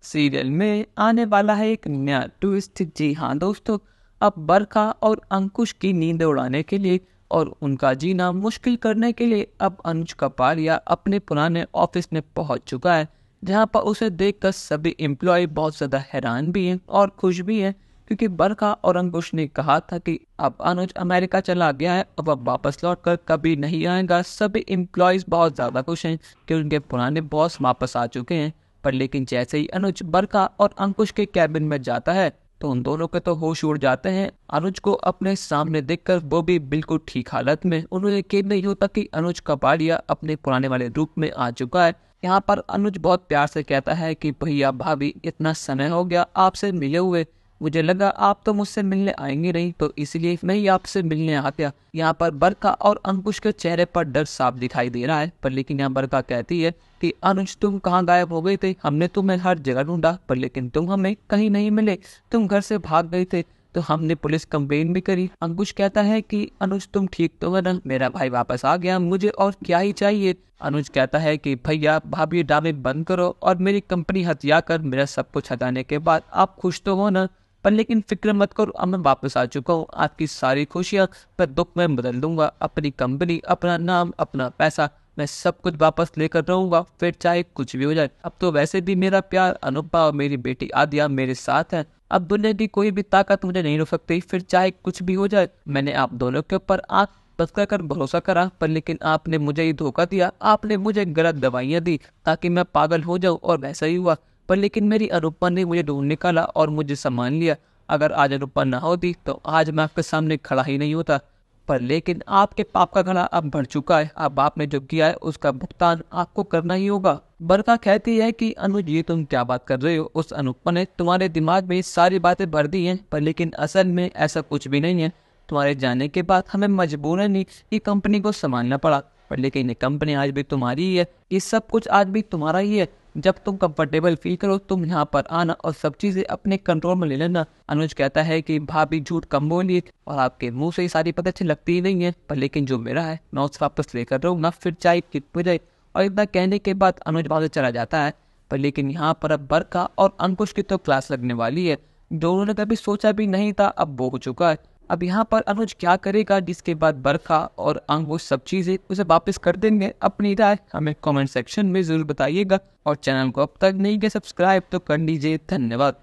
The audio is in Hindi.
सीरियल में आने वाला है एक नया ट्विस्ट। जी हाँ दोस्तों, अब बरखा और अंकुश की नींद उड़ाने के लिए और उनका जीना मुश्किल करने के लिए अब अनुज कपाड़िया अपने पुराने ऑफिस में पहुंच चुका है, जहां पर उसे देखकर सभी एम्प्लॉय बहुत ज़्यादा हैरान भी हैं और खुश भी हैं, क्योंकि बरखा और अंकुश ने कहा था कि अब अनुज अमेरिका चला गया है, अब वापस लौट कर कभी नहीं आएगा। सभी एम्प्लॉयज़ बहुत ज़्यादा खुश हैं कि उनके पुराने बॉस वापस आ चुके हैं। पर लेकिन जैसे ही अनुज बरखा और अंकुश के कैबिन में जाता है तो उन दोनों के तो होश उड़ जाते हैं। अनुज को अपने सामने देखकर, वो भी बिल्कुल ठीक हालत में। उन्हें यकीन नहीं होता कि अनुज कपाड़िया अपने पुराने वाले रूप में आ चुका है। यहाँ पर अनुज बहुत प्यार से कहता है कि भैया भाभी, इतना समय हो गया आपसे मिले हुए, मुझे लगा आप तो मुझसे मिलने आएंगे नहीं, तो इसलिए मैं ही आपसे मिलने आ गया। यहाँ पर बरखा और अंकुश के चेहरे पर डर साफ दिखाई दे रहा है। पर लेकिन यहाँ बरखा कहती है कि अनुज, तुम कहाँ गायब हो गए थे? हमने तुम्हें हर जगह ढूंढा, पर लेकिन तुम हमें कहीं नहीं मिले। तुम घर से भाग गए थे, तो हमने पुलिस कंप्लेन भी करी। अंकुश कहता है कि अनुज, तुम ठीक तो है ना? मेरा भाई वापस आ गया, मुझे और क्या ही चाहिए। अनुज कहता है कि भैया भाभी, ड्रामे बंद करो और मेरी कंपनी हथिया कर मेरा सब कुछ हटाने के बाद आप खुश तो हो ना? पर लेकिन फिक्र मत करो, अब मैं वापस आ चुका हूँ। आपकी सारी खुशियाँ मैं दुख में बदल दूंगा। अपनी कंपनी, अपना नाम, अपना पैसा, मैं सब कुछ वापस लेकर रहूंगा, फिर चाहे कुछ भी हो जाए। अब तो वैसे भी मेरा प्यार अनुपा और मेरी बेटी आद्या मेरे साथ है। अब दुनिया की कोई भी ताकत मुझे नहीं रोक सकती, फिर चाहे कुछ भी हो जाए। मैंने आप दोनों के ऊपर आंख बंद कर भरोसा करा, पर लेकिन आपने मुझे ही धोखा दिया। आपने मुझे गलत दवाइयाँ दी ताकि मैं पागल हो जाऊं, और वैसा ही हुआ। पर लेकिन मेरी अनुपमा ने मुझे ढूंढ निकाला और मुझे संभाल लिया। अगर आज अनुपमा ना होती तो आज मैं आपके सामने खड़ा ही नहीं होता। पर लेकिन आपके पाप का घड़ा अब भर चुका है। अब आपने जो किया है उसका भुगतान आपको करना ही होगा। बरखा कहती है कि अनुज, ये तुम क्या बात कर रहे हो? उस अनुपमा ने तुम्हारे दिमाग में सारी बातें भर दी हैं, पर लेकिन असल में ऐसा कुछ भी नहीं है। तुम्हारे जाने के बाद हमें मजबूरन ही ये कंपनी को संभालना पड़ा, पर लेकिन ये कंपनी आज भी तुम्हारी ही है। ये सब कुछ आज भी तुम्हारा ही है। जब तुम कंफर्टेबल फील करो तुम यहाँ पर आना और सब चीजें अपने कंट्रोल में ले लेना। अनुज कहता है कि भाभी, झूठ कम बोलिए, और आपके मुंह से ये सारी पता अच्छी लगती ही नहीं है, पर लेकिन जो मेरा है मैं उसे वापस लेकर रहूंगा, फिर चाहे कितना जाए। और इतना कहने के बाद अनुज वहां से चला जाता है। पर लेकिन यहाँ पर अब बरखा और अंकुश की तो क्लास लगने वाली है। जो उन्होंने कभी सोचा भी नहीं था अब वो हो चुका है। अब यहाँ पर अनुज क्या करेगा, जिसके बाद बरखा और अंकुश सब चीजें उसे वापस कर देंगे? अपनी राय हमें कमेंट सेक्शन में जरूर बताइएगा, और चैनल को अब तक नहीं किया सब्सक्राइब तो कर लीजिए। धन्यवाद।